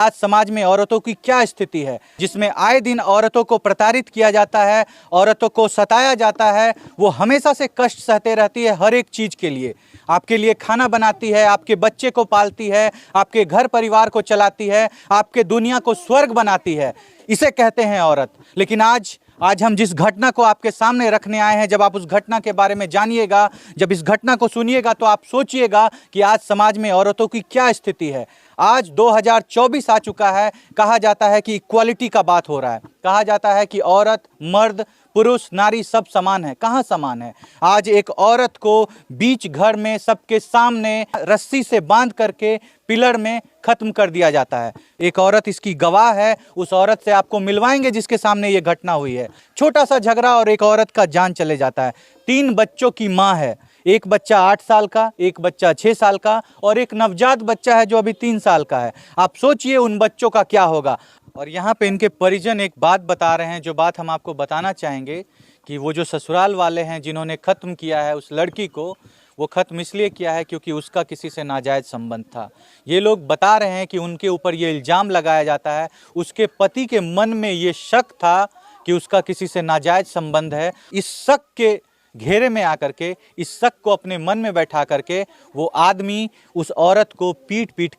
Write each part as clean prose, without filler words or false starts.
आज समाज में औरतों की क्या स्थिति है, जिसमें आए दिन औरतों को प्रताड़ित किया जाता है, औरतों को सताया जाता है। वो हमेशा से कष्ट सहते रहती है हर एक चीज़ के लिए। आपके लिए खाना बनाती है, आपके बच्चे को पालती है, आपके घर परिवार को चलाती है, आपके दुनिया को स्वर्ग बनाती है। इसे कहते हैं औरत। लेकिन आज हम जिस घटना को आपके सामने रखने आए हैं, जब आप उस घटना के बारे में जानिएगा, जब इस घटना को सुनिएगा, तो आप सोचिएगा कि आज समाज में औरतों की क्या स्थिति है। आज 2024 आ चुका है। कहा जाता है कि इक्वालिटी का बात हो रहा है। कहा जाता है कि औरत, मर्द, पुरुष, नारी सब समान है। कहाँ समान है? आज एक औरत को बीच घर में सबके सामने रस्सी से बांध करके पिलर में खत्म कर दिया जाता है। एक औरत इसकी गवाह है। उस औरत से आपको मिलवाएंगे जिसके सामने ये घटना हुई है। छोटा सा झगड़ा और एक औरत का जान चले जाता है। 3 बच्चों की माँ है। एक बच्चा 8 साल का, एक बच्चा 6 साल का और एक नवजात बच्चा है जो अभी 3 साल का है। आप सोचिए उन बच्चों का क्या होगा। और यहाँ पे इनके परिजन एक बात बता रहे हैं, जो बात हम आपको बताना चाहेंगे कि वो जो ससुराल वाले हैं जिन्होंने ख़त्म किया है उस लड़की को, वो ख़त्म इसलिए किया है क्योंकि उसका किसी से नाजायज़ संबंध था। ये लोग बता रहे हैं कि उनके ऊपर ये इल्ज़ाम लगाया जाता है। उसके पति के मन में ये शक था कि उसका किसी से नाजायज़ संबंध है। इस शक के घेरे में आकर के, इस शक को अपने मन में बैठा करके वो आदमी उस औरत को पीट पीट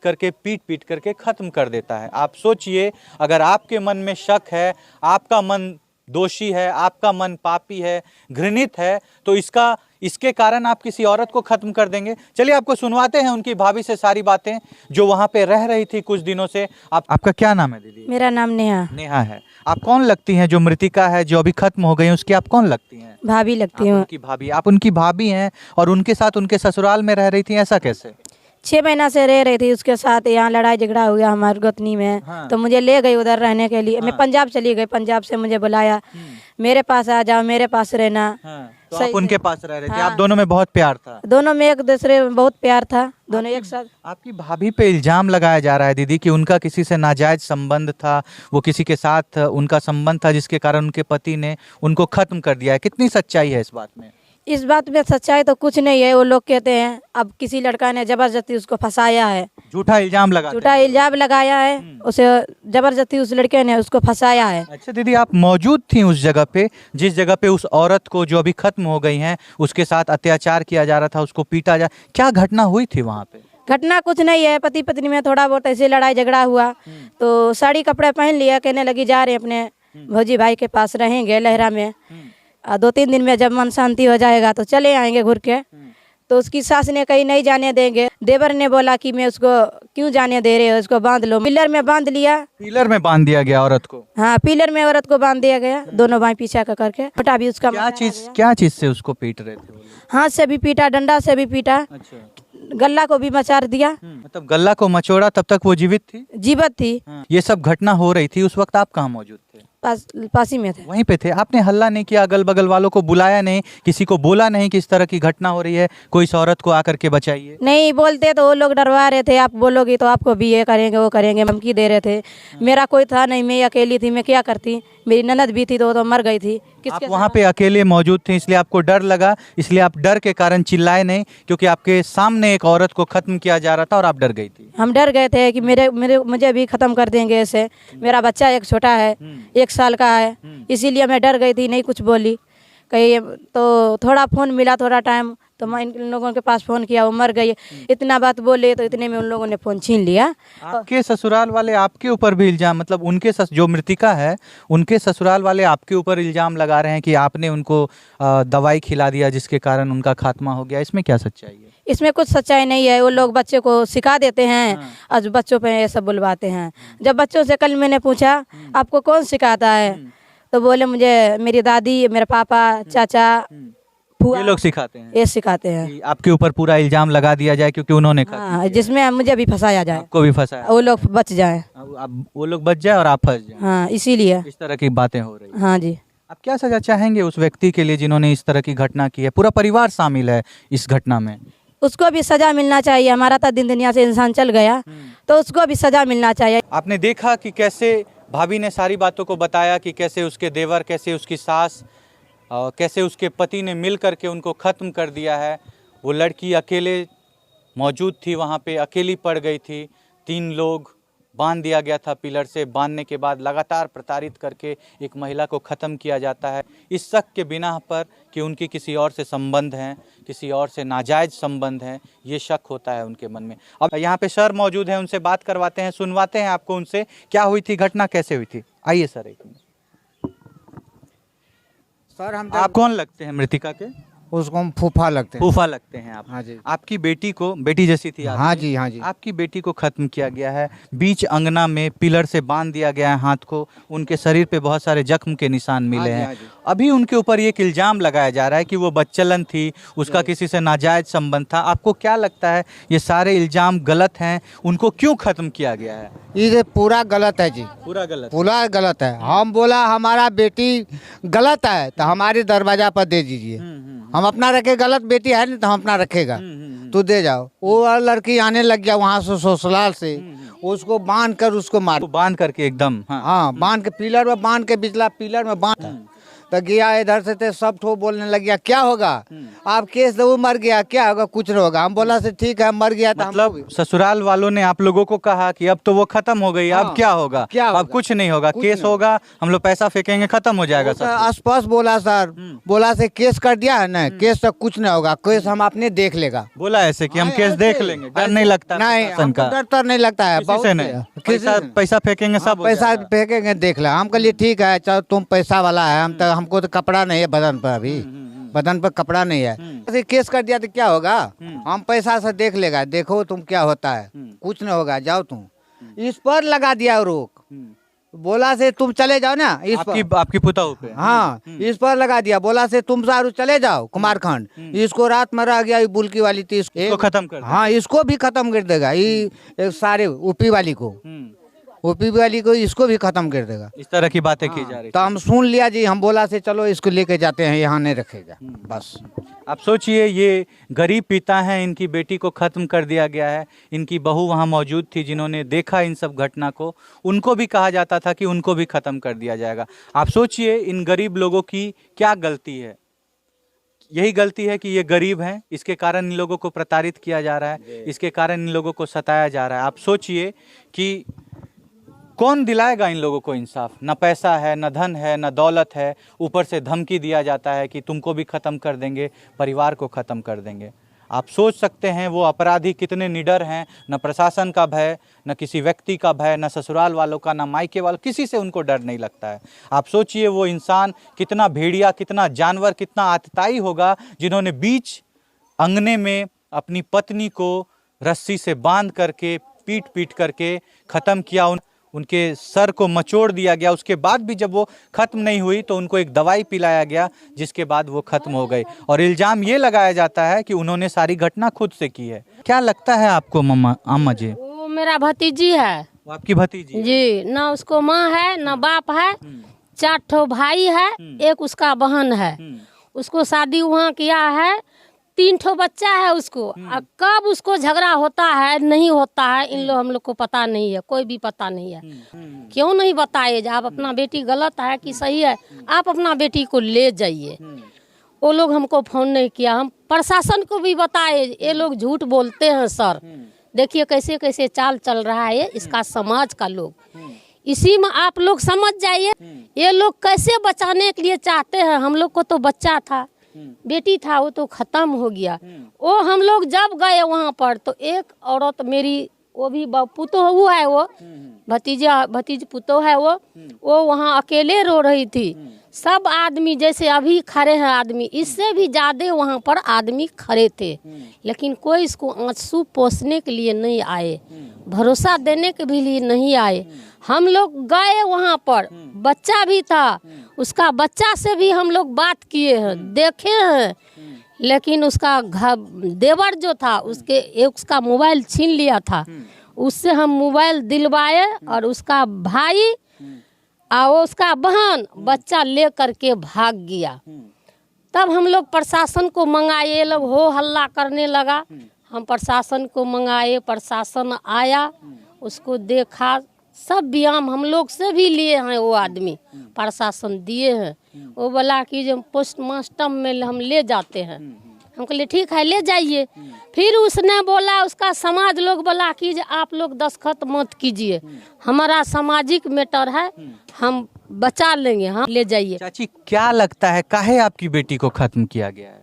करके ख़त्म कर देता है। आप सोचिए, अगर आपके मन में शक है, आपका मन दोषी है, आपका मन पापी है, घृणित है, तो इसके कारण आप किसी औरत को ख़त्म कर देंगे। चलिए आपको सुनवाते हैं उनकी भाभी से सारी बातें, जो वहाँ पे रह रही थी कुछ दिनों से। आपका क्या नाम है दीदी? मेरा नाम नेहा। नेहा है। आप कौन लगती हैं? जो मृतिका है, जो अभी खत्म हो गई है, उसकी आप कौन लगती हैं? भाभी लगती हूँ। उनकी भाभी। आप उनकी भाभी हैं और उनके साथ उनके ससुराल में रह रही थी, ऐसा कैसे? 6 महीना से रह रही थी उसके साथ। यहाँ लड़ाई झगड़ा हो गया हमारे गोतनी में। हाँ। तो मुझे ले गई उधर रहने के लिए। हाँ। मैं पंजाब चली गई। पंजाब से मुझे बुलाया, मेरे पास आ जाओ, मेरे पास रहना। हाँ। तो सही आप उनके है। पास रह रहे थे। हाँ। आप दोनों में बहुत प्यार था? दोनों में एक दूसरे में बहुत प्यार था। दोनों एक साथ। आपकी भाभी पे इल्जाम लगाया जा रहा है दीदी कि उनका किसी से नाजायज संबंध था, वो किसी के साथ उनका संबंध था जिसके कारण उनके पति ने उनको खत्म कर दिया है। कितनी सच्चाई है इस बात में? इस बात में सच्चाई तो कुछ नहीं है। वो लोग कहते हैं अब किसी लड़का ने जबरदस्ती उसको फंसाया है। झूठा इल्जाम लगा झूठा इल्जाम लगाया है। उसे जबरदस्ती उस लड़के ने उसको फंसाया है। अच्छा दीदी, आप मौजूद थी उस जगह पे जिस जगह पे उस औरत को, जो अभी खत्म हो गई हैं, उसके साथ अत्याचार किया जा रहा था, उसको पीटा जा, क्या घटना हुई थी वहाँ पे? घटना कुछ नहीं है। पति पत्नी में थोड़ा बहुत ऐसे लड़ाई झगड़ा हुआ। तो साड़ी कपड़े पहन लिया, कहने लगी जा रहे अपने भौजी भाई के पास रहेंगे लहरा में। 2-3 दिन में जब मन शांति हो जाएगा तो चले आएंगे घूर के। तो उसकी सास ने कही नहीं जाने देंगे। देवर ने बोला कि मैं उसको क्यों जाने दे रहे हो, उसको बांध लो। पिलर में बांध लिया। पिलर में बांध दिया गया औरत को? हाँ, पिलर में औरत को बांध दिया गया, दोनों बाएं पीछे का करके। छोटा भी उसका क्या चीज से उसको पीट रहे थे वो लोग? हाथ से भी पीटा, डंडा से भी पीटा। अच्छा। गला को भी मचार दिया। मतलब गला को मचोड़ा। तब तक वो जीवित थी? जीवित थी। ये सब घटना हो रही थी, उस वक्त आप कहाँ मौजूद थे? पास ही में थे। वहीं पे थे। आपने हल्ला नहीं किया, अगल बगल वालों को बुलाया नहीं, किसी को बोला नहीं कि इस तरह की घटना हो रही है, कोई इस औरत को आकर के बचाइए? नहीं बोलते तो वो लोग डरवा रहे थे, आप बोलोगी तो आपको भी ये करेंगे वो करेंगे, धमकी दे रहे थे। मेरा कोई था नहीं, मैं अकेली थी, मैं क्या करती। मेरी ननद भी थी तो वो तो मर गई थी। आप वहाँ पे अकेले मौजूद थे, इसलिए आपको डर लगा, इसलिए आप डर के कारण चिल्लाए नहीं, क्योंकि आपके सामने एक औरत को खत्म किया जा रहा था और आप डर गई थी। हम डर गए थे कि मुझे भी खत्म कर देंगे ऐसे। मेरा बच्चा एक छोटा है, 1 साल का है, इसीलिए मैं डर गई थी, नहीं कुछ बोली। कहीं तो थोड़ा फोन मिला, थोड़ा टाइम, तो मैं इन लोगों के पास फोन किया, वो मर गई। इतना बात बोले तो इतने में उन लोगों ने फोन छीन लिया। आपके ससुराल वाले आपके ऊपर भी इल्जाम, मतलब उनके जो मृतिका है उनके ससुराल वाले आपके ऊपर इल्जाम लगा रहे हैं कि आपने उनको दवाई खिला दिया जिसके कारण उनका खात्मा हो गया। इसमें क्या सच्चाई है? इसमें कुछ सच्चाई नहीं है। वो लोग बच्चे को सिखा देते हैं और बच्चों पे ये सब बुलवाते हैं। जब बच्चों से कल मैंने पूछा आपको कौन सिखाता है, तो बोले मुझे मेरी दादी, मेरे पापा, चाचा, फूआ, ये लोग सिखाते हैं। ये सिखाते हैं कि आपके ऊपर पूरा इल्जाम लगा दिया जाए क्योंकि उन्होंने हाँ, जिसमें मुझे भी फंसाया जाए, आपको भी फंसाया, वो लोग बच जाए। वो लोग बच जाए और आप फंस जाए। हाँ, इसीलिए इस तरह की बातें हो रही हैं। हाँ जी। आप क्या सजा चाहेंगे उस व्यक्ति के लिए जिन्होंने इस तरह की घटना की है? पूरा परिवार शामिल है इस घटना में। उसको भी सजा मिलना चाहिए। हमारा तो दिन दुनिया से इंसान चल गया, तो उसको भी सजा मिलना चाहिए। आपने देखा कि कैसे भाभी ने सारी बातों को बताया कि कैसे उसके देवर, कैसे उसकी सास, कैसे उसके पति ने मिल करके उनको ख़त्म कर दिया है। वो लड़की अकेले मौजूद थी वहाँ पे, अकेली पड़ गई थी। 3 लोग बांध दिया गया था पिलर से। बांधने के बाद लगातार प्रताड़ित करके एक महिला को ख़त्म किया जाता है इस शक के बिना पर कि उनकी किसी और से संबंध हैं, किसी और से नाजायज़ संबंध हैं, ये शक होता है उनके मन में। अब यहाँ पे सर मौजूद हैं, उनसे बात करवाते हैं, सुनवाते हैं आपको उनसे क्या हुई थी, घटना कैसे हुई थी। आइए सर एक मिनट। सर हम आप कौन लगते हैं मृतिका के? उसको हम फूफा लगते हैं। फूफा लगते हैं आप। हाँ जी। आपकी बेटी को, बेटी जैसी थी आपकी? हाँ जी, हाँ जी। आपकी बेटी को खत्म किया गया है, बीच अंगना में पिलर से बांध दिया गया है हाथ को, उनके शरीर पे बहुत सारे जख्म के निशान मिले हाँ जी, हैं। हाँ जी। अभी उनके ऊपर एक इल्जाम लगाया जा रहा है कि वो बच्चलन थी, उसका किसी से नाजायज संबंध था। आपको क्या लगता है ये सारे इल्जाम गलत हैं, उनको क्यों खत्म किया गया है? ये पूरा गलत है जी, पूरा गलत। पूरा गलत है। हम बोला हमारा बेटी गलत है तो हमारे दरवाजा पर दे दीजिए। हम अपना रखे, गलत बेटी है नहीं तो हम अपना रखेगा तो दे जाओ। वो लड़की आने लग गया वहाँ से ससुराल से, उसको बांध कर उसको मार, बांध करके एकदम। हाँ बांध के पिलर में बांध के, बिजला पिलर में बांध तो गया। इधर से थे सब ठो बोलने लग गया क्या होगा, आप केस दो, मर गया क्या होगा, कुछ नहीं होगा। हम बोला से ठीक है मर गया तो मतलब ससुराल वालों ने आप लोगों को कहा कि अब तो वो खत्म हो गई, अब हाँ, क्या होगा? क्या होगा? अब कुछ नहीं होगा, कुछ केस नहीं होगा, हम लोग पैसा फेंकेंगे, खत्म हो जाएगा सब। स्पष्ट बोला सर, बोला से केस कर दिया है ना, केस तो कुछ नहीं होगा, केस हम अपने देख लेगा। बोला ऐसे कि हम केस देख लेंगे, डर नहीं लगता? नहीं, प्रशासन का डर तो नहीं लगता है, किसी से नहीं, पैसा फेंकेंगे सब हो पैसा जाएगा। फेंकेंगे देख ले। हम कहलिए ठीक है चलो तुम पैसा वाला है, हम तो, हमको तो कपड़ा नहीं है बदन पर, अभी बदन पर कपड़ा नहीं है। ऐसे केस कर दिया तो क्या होगा, हम पैसा से देख लेगा, देखो तुम क्या होता है, कुछ नहीं होगा, जाओ तुम। इस पर लगा दिया रोक, बोला से तुम चले जाओ ना इस पर। आपकी पुताऊ पे? हाँ इस पर लगा दिया, बोला से तुम सारू चले जाओ कुमारखंड। इसको रात में रह गया, ये बुल्की वाली थी, इसको खत्म कर देगा। हाँ इसको भी खत्म कर देगा, ये सारे ऊपी वाली को, ऊपी वाली को, इसको भी खत्म कर देगा। इस तरह की बातें की जा रही तो हम सुन लिया जी, हम बोला से चलो इसको लेके जाते हैं, यहाँ नहीं रखेगा बस। आप सोचिए ये गरीब पिता हैं, इनकी बेटी को खत्म कर दिया गया है। इनकी बहू वहाँ मौजूद थी जिन्होंने देखा इन सब घटना को, उनको भी कहा जाता था कि उनको भी खत्म कर दिया जाएगा। आप सोचिए इन गरीब लोगों की क्या गलती है। यही गलती है कि ये गरीब हैं, इसके कारण इन लोगों को प्रताड़ित किया जा रहा है, इसके कारण इन लोगों को सताया जा रहा है। आप सोचिए कि कौन दिलाएगा इन लोगों को इंसाफ? न पैसा है, न धन है, न दौलत है, ऊपर से धमकी दिया जाता है कि तुमको भी ख़त्म कर देंगे, परिवार को ख़त्म कर देंगे। आप सोच सकते हैं वो अपराधी कितने निडर हैं। न प्रशासन का भय, न किसी व्यक्ति का भय, न ससुराल वालों का, न मायके वालों, किसी से उनको डर नहीं लगता है। आप सोचिए वो इंसान कितना भेड़िया, कितना जानवर, कितना आतताई होगा जिन्होंने बीच अंगने में अपनी पत्नी को रस्सी से बांध करके, पीट पीट करके ख़त्म किया। उनके सर को मचोड़ दिया गया। उसके बाद भी जब वो खत्म नहीं हुई तो उनको एक दवाई पिलाया गया, जिसके बाद वो खत्म हो गई। और इल्जाम ये लगाया जाता है कि उन्होंने सारी घटना खुद से की है। क्या लगता है आपको अम्मा जी? वो मेरा भतीजी है। वो आपकी भतीजी जी, ना उसको माँ है ना बाप है, 4 ठो भाई है, एक उसका बहन है। उसको शादी वहाँ किया है, 3 ठो बच्चा है उसको। कब उसको झगड़ा होता है नहीं होता है, इन लोग हम लोग को पता नहीं है, कोई भी पता नहीं है। क्यों नहीं बताए? आप अपना बेटी गलत है कि सही है, आप अपना बेटी को ले जाइए। वो लोग हमको फोन नहीं किया, हम प्रशासन को भी बताए, ये लोग झूठ बोलते हैं सर। देखिए कैसे कैसे चाल चल रहा है इसका समाज का लोग। इसी में आप लोग समझ जाइए ये लोग कैसे बचाने के लिए चाहते हैं। हम लोग को तो बच्चा था, बेटी था, वो तो खत्म हो गया। वो हम लोग जब गए वहाँ पर तो एक औरत मेरी, वो भी पुतोहू है, वो भतीज पुतोह है, वो वहाँ अकेले रो रही थी। सब आदमी जैसे अभी खड़े हैं आदमी, इससे भी ज्यादा वहाँ पर आदमी खड़े थे, लेकिन कोई इसको आंसू पोंछने के लिए नहीं आए, भरोसा देने के भी लिए नहीं आए। हम लोग गए वहाँ पर, बच्चा भी था, उसका बच्चा से भी हम लोग बात किए हैं, देखे हैं, लेकिन उसका देवर जो था उसका मोबाइल छीन लिया था। उससे हम मोबाइल दिलवाए और उसका भाई और उसका बहन बच्चा ले करके भाग गया। तब हम लोग प्रशासन को मंगाए, ये लोग हो हल्ला करने लगा। हम प्रशासन को मंगाए, प्रशासन आया, उसको देखा, सब व्यायाम हम लोग से भी लिए हैं, वो आदमी प्रशासन दिए हैं। वो बोला कि जो पोस्टमास्टम में हम ले जाते हैं, हम कहले ठीक है ले जाइए। फिर उसने बोला, उसका समाज लोग बोला कि आप लोग दस्तखत मत कीजिए, हमारा सामाजिक मैटर है, हम बचा लेंगे, हम ले जाइए। चाची क्या लगता है काहे आपकी बेटी को खत्म किया गया है?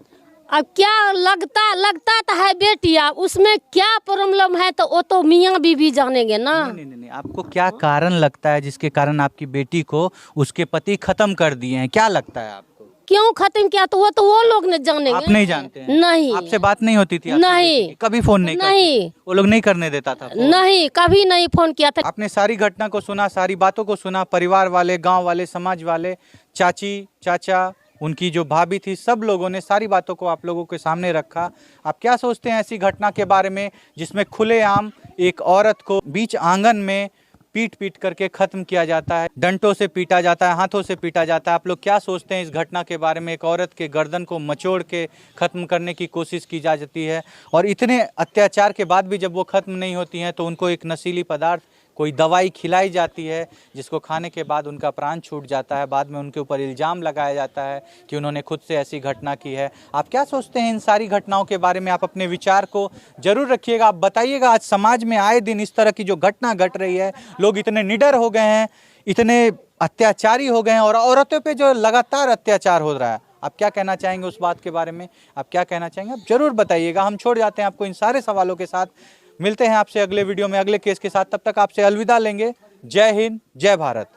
अब क्या लगता तो है बेटिया, उसमें क्या प्रॉब्लम है तो वो तो मियाँ बीवी जानेंगे ना। नहीं, आपको क्या कारण लगता है जिसके कारण आपकी बेटी को उसके पति खत्म कर दिए हैं? क्या लगता है आपको? क्यों खत्म किया तो वो लोग ने जानेंगे। आप नहीं जानते हैं? नहीं, आपसे बात नहीं होती थी? नहीं, कभी फोन नहीं नहीं, वो लोग नहीं करने देता था फोन? नहीं, कभी नहीं फोन किया था। आपने सारी घटना को सुना, सारी बातों को सुना, परिवार वाले, गांव वाले, समाज वाले, चाची, चाचा, उनकी जो भाभी थी, सब लोगों ने सारी बातों को आप लोगों के सामने रखा। आप क्या सोचते हैं ऐसी घटना के बारे में जिसमें खुलेआम एक औरत को बीच आंगन में पीट करके खत्म किया जाता है, डंटों से पीटा जाता है, हाथों से पीटा जाता है? आप लोग क्या सोचते हैं इस घटना के बारे में? एक औरत के गर्दन को मचोड़ के खत्म करने की कोशिश की जाती है और इतने अत्याचार के बाद भी जब वो खत्म नहीं होती हैं तो उनको एक नशीली पदार्थ, कोई दवाई खिलाई जाती है जिसको खाने के बाद उनका प्राण छूट जाता है। बाद में उनके ऊपर इल्ज़ाम लगाया जाता है कि उन्होंने खुद से ऐसी घटना की है। आप क्या सोचते हैं इन सारी घटनाओं के बारे में? आप अपने विचार को जरूर रखिएगा, आप बताइएगा। आज समाज में आए दिन इस तरह की जो घटना घट रही है, लोग इतने निडर हो गए हैं, इतने अत्याचारी हो गए हैं और औरतों पर जो लगातार अत्याचार हो रहा है, आप क्या कहना चाहेंगे उस बात के बारे में? आप क्या कहना चाहेंगे आप जरूर बताइएगा। हम छोड़ जाते हैं आपको इन सारे सवालों के साथ। मिलते हैं आपसे अगले वीडियो में अगले केस के साथ, तब तक आपसे अलविदा लेंगे। जय हिंद, जय भारत।